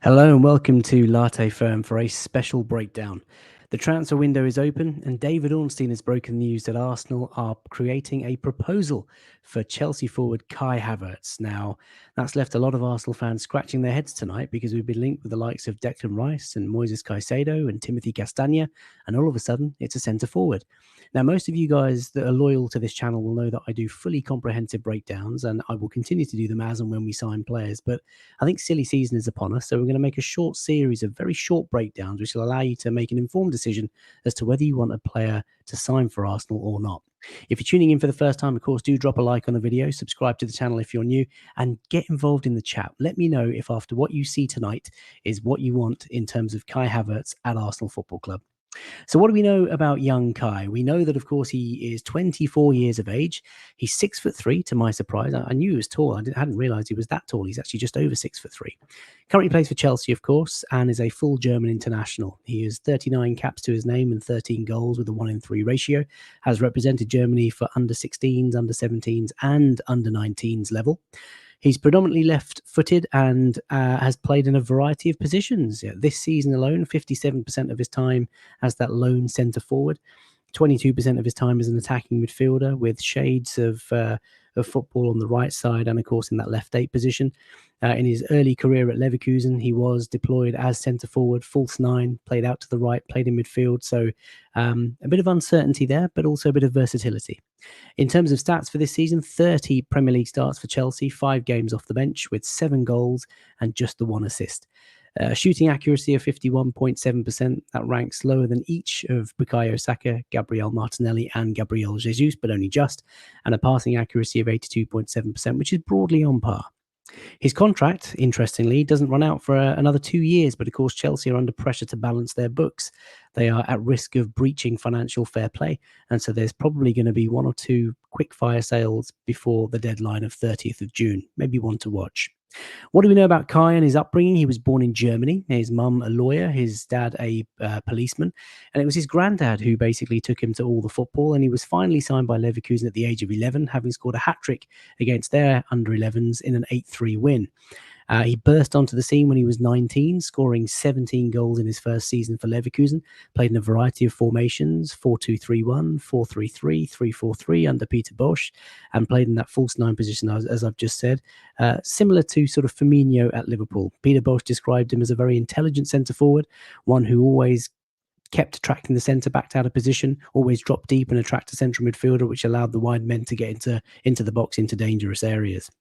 Hello and welcome to Latte Firm for a special breakdown. The transfer window is open, and David Ornstein has broken news that Arsenal are creating a proposal for Chelsea forward Kai Havertz. Now, that's left a lot of Arsenal fans scratching their heads tonight because we've been linked with the likes of Declan Rice and Moises Caicedo and Timothy Castagne, and all of a sudden, it's a centre forward. Now, most of you guys that are loyal to this channel will know that I do fully comprehensive breakdowns, and I will continue to do them as and when we sign players. But I think silly season is upon us, so we're going to make a short series of very short breakdowns, which will allow you to make an informed decision as to whether you want a player to sign for Arsenal or not. If you're tuning in for the first time, of course, do drop a like on the video, subscribe to the channel if you're new, and get involved in the chat. Let me know if after what you see tonight is what you want in terms of Kai Havertz at Arsenal Football Club. So what do we know about young Kai? We know that, of course, he is 24 years of age. He's 6'3", to my surprise. I knew he was tall. I hadn't realized he was that tall. He's actually just over 6'3". Currently plays for Chelsea, of course, and is a full German international. He has 39 caps to his name and 13 goals with a 1-in-3 ratio. Has represented Germany for under 16s, under 17s, and under 19s level. He's predominantly left-footed and has played in a variety of positions. This season alone, 57% of his time as that lone centre forward, 22% of his time as an attacking midfielder with shades of football on the right side and, of course, in that left 8 position. In his early career at Leverkusen, he was deployed as centre forward, false 9, played out to the right, played in midfield. So a bit of uncertainty there, but also a bit of versatility. In terms of stats for this season, 30 Premier League starts for Chelsea, 5 games off the bench with 7 goals and just the 1 assist. Shooting accuracy of 51.7%. That ranks lower than each of Bukayo Saka, Gabriel Martinelli, and Gabriel Jesus, but only just. And a passing accuracy of 82.7%, which is broadly on par. His contract, interestingly, doesn't run out for another 2 years, but of course Chelsea are under pressure to balance their books. They are at risk of breaching financial fair play, and so there's probably going to be 1 or 2 quick fire sales before the deadline of 30th of June, maybe one to watch. What do we know about Kai and his upbringing? He was born in Germany. His mum, a lawyer, his dad, a policeman. And it was his granddad who basically took him to all the football. And he was finally signed by Leverkusen at the age of 11, having scored a hat-trick against their under-11s in an 8-3 win. He burst onto the scene when he was 19, scoring 17 goals in his first season for Leverkusen. Played in a variety of formations, 4-2-3-1, 4-3-3, 3-4-3 under Peter Bosz, and played in that false 9 position, as I've just said, similar to sort of Firmino at Liverpool. Peter Bosz described him as a very intelligent centre-forward, one who always kept attracting the centre back out of position, always dropped deep and attract a central midfielder, which allowed the wide men to get into the box, into dangerous areas.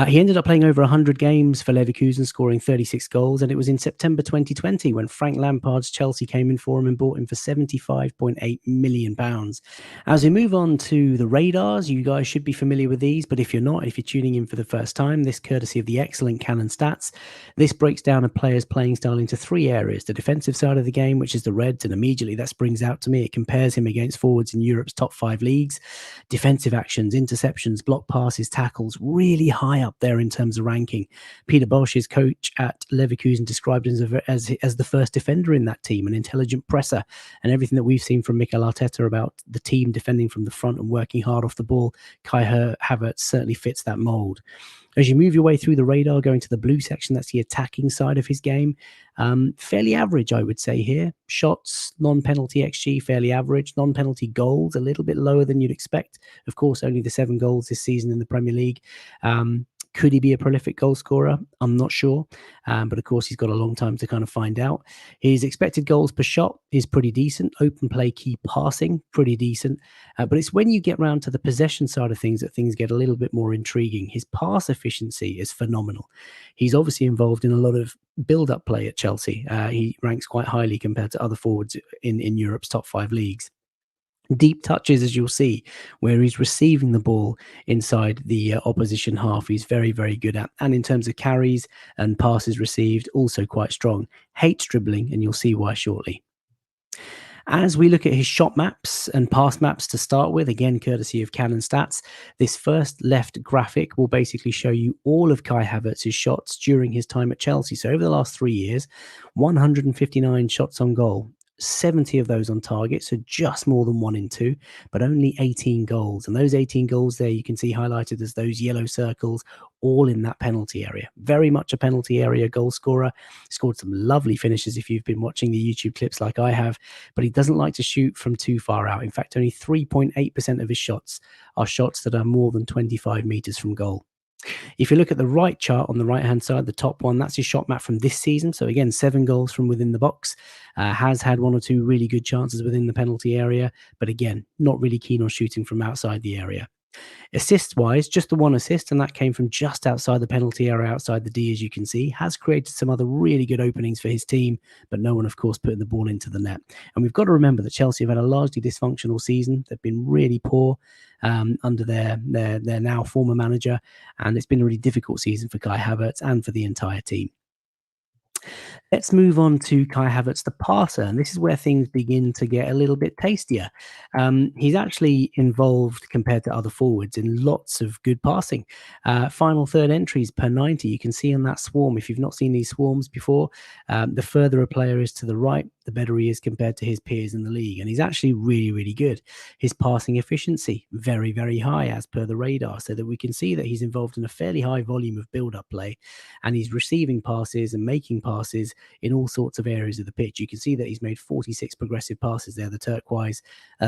He ended up playing over 100 games for Leverkusen, scoring 36 goals, and it was in September 2020 when Frank Lampard's Chelsea came in for him and bought him for £75.8 million. As we move on to the radars, you guys should be familiar with these, but if you're not, if you're tuning in for the first time, this courtesy of the excellent Canon Stats, this breaks down a player's playing style into 3 areas. The defensive side of the game, which is the Reds, and immediately that springs out to me. It compares him against forwards in Europe's top 5 leagues. Defensive actions, interceptions, block passes, tackles, really high up there in terms of ranking. Peter Bosz, his coach at Leverkusen, described him as the first defender in that team, an intelligent presser, and everything that we've seen from Mikel Arteta about the team defending from the front and working hard off the ball, Kai Havertz certainly fits that mold. As you move your way through the radar, going to the blue section, that's the attacking side of his game. Fairly average, I would say here. Shots, non-penalty XG, fairly average. Non-penalty goals, a little bit lower than you'd expect. Of course, only the 7 goals this season in the Premier League. Could he be a prolific goal scorer? I'm not sure. But of course, he's got a long time to kind of find out. His expected goals per shot is pretty decent. Open play, key passing, pretty decent. But it's when you get around to the possession side of things that things get a little bit more intriguing. His pass efficiency is phenomenal. He's obviously involved in a lot of build-up play at Chelsea. He ranks quite highly compared to other forwards in Europe's top 5 leagues. Deep touches, as you'll see, where he's receiving the ball inside the opposition half, he's very, very good at. And in terms of carries and passes received, also quite strong. Hates dribbling, and you'll see why shortly. As we look at his shot maps and pass maps to start with, again, courtesy of Canon Stats, this first left graphic will basically show you all of Kai Havertz's shots during his time at Chelsea. So over the last 3 years, 159 shots on goal. 70 of those on target, so just more than 1 in 2, but only 18 goals. And those 18 goals there, you can see highlighted as those yellow circles, all in that penalty area. Very much a penalty area goal scorer. Scored some lovely finishes if you've been watching the YouTube clips like I have, but he doesn't like to shoot from too far out. In fact, only 3.8% of his shots are shots that are more than 25 meters from goal. If you look at the right chart on the right-hand side, the top one, that's his shot map from this season. So again, 7 goals from within the box. Has had 1 or 2 really good chances within the penalty area, but again, not really keen on shooting from outside the area. Assist-wise, just the 1 assist, and that came from just outside the penalty area, outside the D, as you can see. Has created some other really good openings for his team, but no one, of course, putting the ball into the net. And we've got to remember that Chelsea have had a largely dysfunctional season. They've been really poor under their now former manager, and it's been a really difficult season for Kai Havertz and for the entire team. Let's move on to Kai Havertz, the passer, and this is where things begin to get a little bit tastier. He's actually involved, compared to other forwards, in lots of good passing. Final third entries per 90, you can see on that swarm. If you've not seen these swarms before, the further a player is to the right, the better he is compared to his peers in the league. And he's actually really, really good. His passing efficiency, very, very high as per the radar, so that we can see that he's involved in a fairly high volume of build-up play, and he's receiving passes and making passes in all sorts of areas of the pitch. You can see that he's made 46 progressive passes there, the turquoise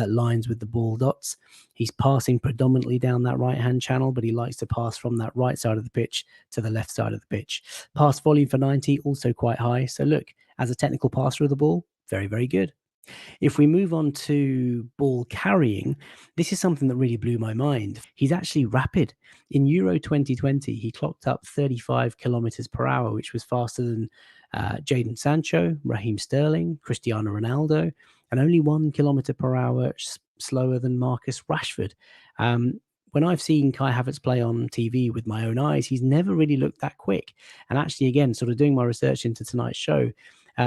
lines with the ball dots. He's passing predominantly down that right-hand channel, but he likes to pass from that right side of the pitch to the left side of the pitch. Pass volume for 90, also quite high. So look, as a technical passer of the ball, very, very good. If we move on to ball carrying, this is something that really blew my mind. He's actually rapid. In Euro 2020, he clocked up 35 kilometers per hour, which was faster than Jadon Sancho, Raheem Sterling, Cristiano Ronaldo, and only 1 kilometer per hour slower than Marcus Rashford. When I've seen Kai Havertz play on TV with my own eyes, he's never really looked that quick. And actually, again, sort of doing my research into tonight's show,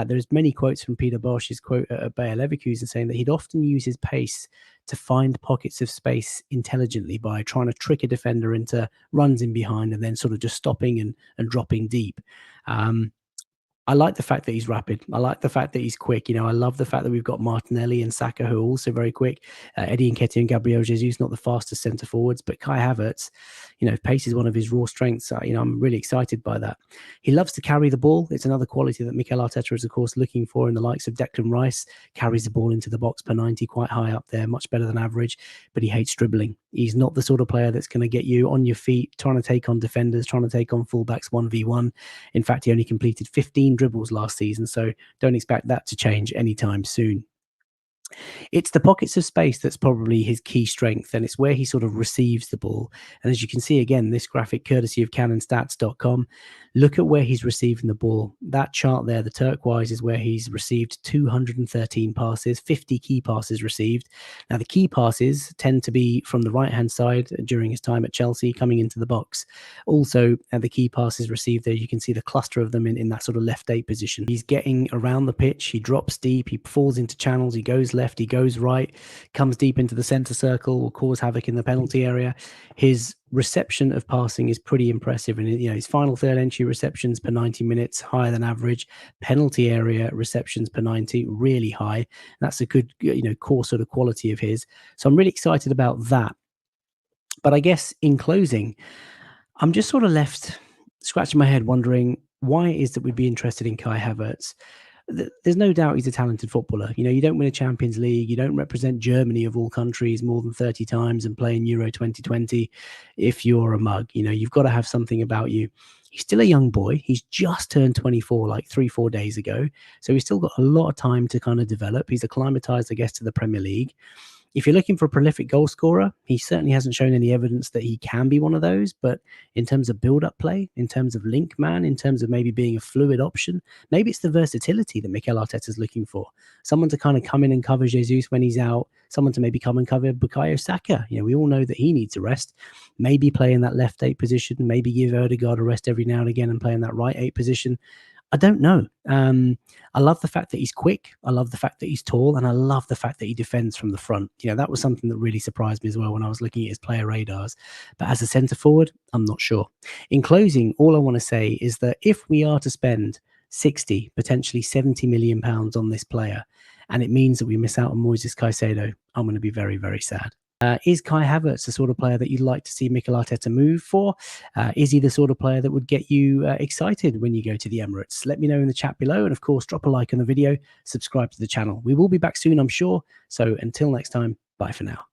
there's many quotes from Peter Bosch's quote at Bayer Leverkusen saying that he'd often use his pace to find pockets of space intelligently by trying to trick a defender into runs in behind and then sort of just stopping and dropping deep. I like the fact that he's rapid. I like the fact that he's quick. I love the fact that we've got Martinelli and Saka, who are also very quick. Eddie Nketiah and Gabriel Jesus, not the fastest centre forwards, but Kai Havertz, pace is one of his raw strengths. I'm really excited by that. He loves to carry the ball. It's another quality that Mikel Arteta is, of course, looking for in the likes of Declan Rice. Carries the ball into the box per 90, quite high up there, much better than average, but he hates dribbling. He's not the sort of player that's going to get you on your feet, trying to take on defenders, trying to take on fullbacks 1v1. In fact, he only completed 15 dribbles last season, so don't expect that to change anytime soon. It's the pockets of space that's probably his key strength, and it's where he sort of receives the ball. And as you can see, again, this graphic courtesy of cannonstats.com, look at where he's receiving the ball. That chart there, the turquoise, is where he's received 213 passes, 50 key passes received. Now, the key passes tend to be from the right-hand side during his time at Chelsea, coming into the box. Also, the key passes received there, you can see the cluster of them in that sort of left 8 position. He's getting around the pitch, he drops deep, he falls into channels, he goes left, he goes right, comes deep into the center circle, will cause havoc in the penalty area. His reception of passing is pretty impressive, and his final third entry receptions per 90 minutes higher than average. Penalty area receptions per 90 really high. That's a good core sort of quality of his. So I'm really excited about that. But I guess in closing, I'm just sort of left scratching my head wondering why it is that we'd be interested in Kai Havertz. There's no doubt he's a talented footballer. You don't win a Champions League, you don't represent Germany of all countries more than 30 times and play in Euro 2020 if you're a mug. You've got to have something about you. He's still a young boy. He's just turned 24 like 3-4 days ago. So he's still got a lot of time to kind of develop. He's acclimatized, I guess, to the Premier League. If you're looking for a prolific goal scorer, he certainly hasn't shown any evidence that he can be one of those. But in terms of build-up play, in terms of link man, in terms of maybe being a fluid option, maybe it's the versatility that Mikel Arteta is looking for. Someone to kind of come in and cover Jesus when he's out. Someone to maybe come and cover Bukayo Saka. We all know that he needs a rest. Maybe play in that left 8 position. Maybe give Odegaard a rest every now and again and play in that right 8 position. I don't know. I love the fact that he's quick. I love the fact that he's tall, and I love the fact that he defends from the front. That was something that really surprised me as well when I was looking at his player radars. But as a centre forward, I'm not sure. In closing, all I want to say is that if we are to spend 60, potentially 70 million pounds on this player, and it means that we miss out on Moises Caicedo, I'm going to be very, very sad. Is Kai Havertz the sort of player that you'd like to see Mikel Arteta move for? Is he the sort of player that would get you excited when you go to the Emirates? Let me know in the chat below. And of course, drop a like on the video, subscribe to the channel. We will be back soon, I'm sure. So until next time, bye for now.